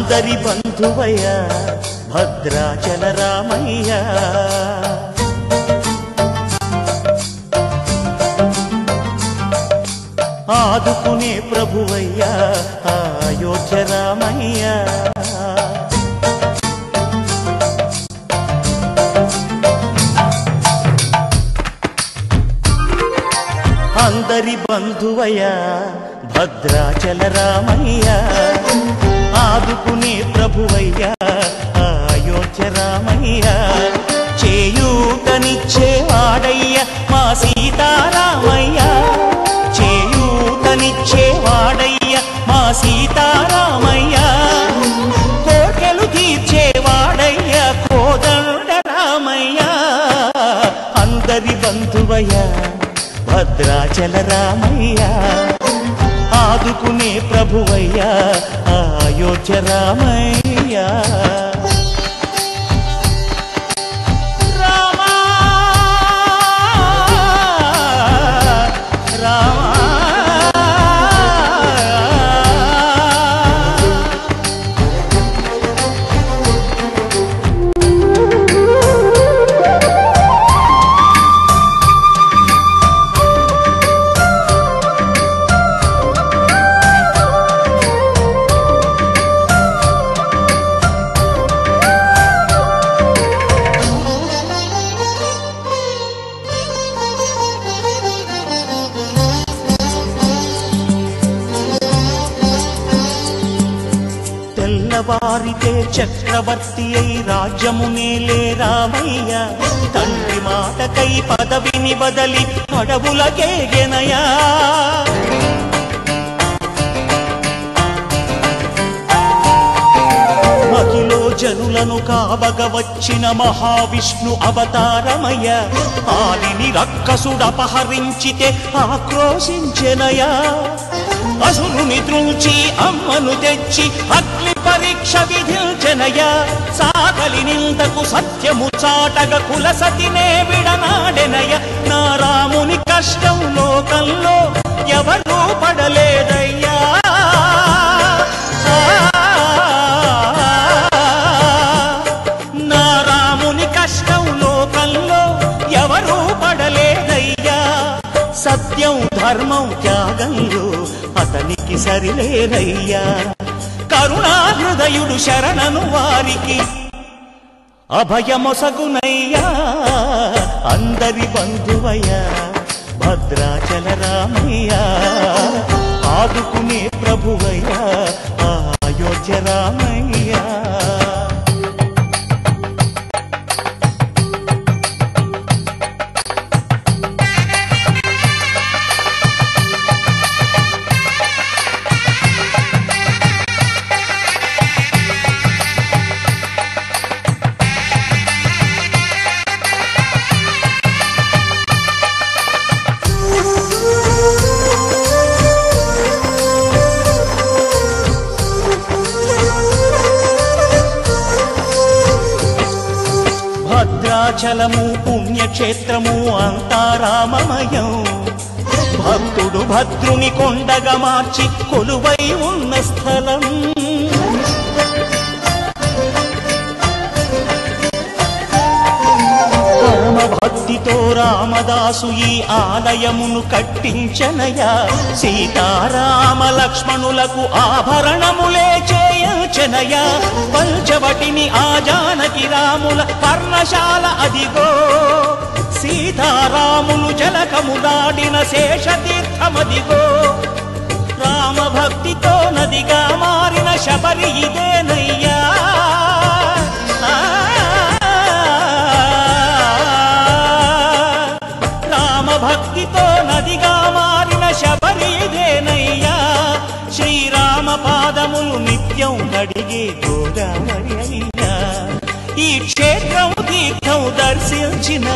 అందరి బంధువయ్యా భద్రాచల రామయ్య ఆదుకునే ప్రభువయ్యా అయోధ్య రామయ్య అందరి బంధువయ్యా భద్రాచల రామయ్య ఆదుకునే ప్రభువయ్యా అయోధ్య రామయ్య చేయూతనిచ్చేవాడయ్య మా సీతారామయ్య చేయూతనిచ్చేవాడయ్య మా సీతారామయ్య కోర్కెలు తీర్చేవాడయ్య కోదండ రామయ్య అందరి బంధువయ్యా భద్రాచల రామయ్య ఆదుకునే ప్రభువయ్యా అయోధ్య రామయ్య తెల్లవారితే చక్రవర్తి అయి రాజ్యమునేలే రామయ్య తండ్రి మాటకై పదవిని బదలి అడవులకేగెనయా మహిలో జనులను కావగ వచ్చిన మహావిష్ణు అవతారమయ్య ఆలిని రక్కసుడపహరించితే ఆక్రోశించెనయా అసురుని త్రుంచి అమ్మను తెచ్చి అగ్ని పరీక్ష విధించెనయా సాగలి నిందకు సత్యము చాటగ కుల సతినే విడనాడెనయ నా రాముని కష్టం లోకంలో ఎవరూ పడలేదయ్యా నా రాముని కష్టం లోకంలో ఎవరూ పడలేదయ్యా సత్యం ధర్మం త్యాగంలో అతనికి సరిలేరయ్యా కరుణాహృదయుడు శరణను వారికి అభయమొసగునయ్యా అందరి బంధువయ్యా భద్రాచల రామయ్య ఆదుకునే ప్రభువయ్యా అయోధ్య రామయ్య భద్రాచలము పుణ్యక్షేత్రము అంతా రామమయం భక్తుడు భద్రుని కొండగా మార్చి కొలువై ఉన్న స్థలం భక్తితో రామదాసు ఈ ఆలయమును కట్టించనయా సీతారామ లక్ష్మణులకు ఆభరణములే చేయించనయా పంచవటిని ఆ జానకి రాముల పర్ణశాల అదిగో సీతారాములు జలకములాడిన శేషతీర్థమదిగో రామభక్తితో నదిగా మారిన శబరి ఇదేనయ్యా భక్తితో నదిగా మారిన శబరి ఇదేనయ్యా శ్రీరామ పాదములు నిత్యం కడిగే గోదావరి అయ్యా ఈ క్షేత్రం తీర్థం దర్శించిన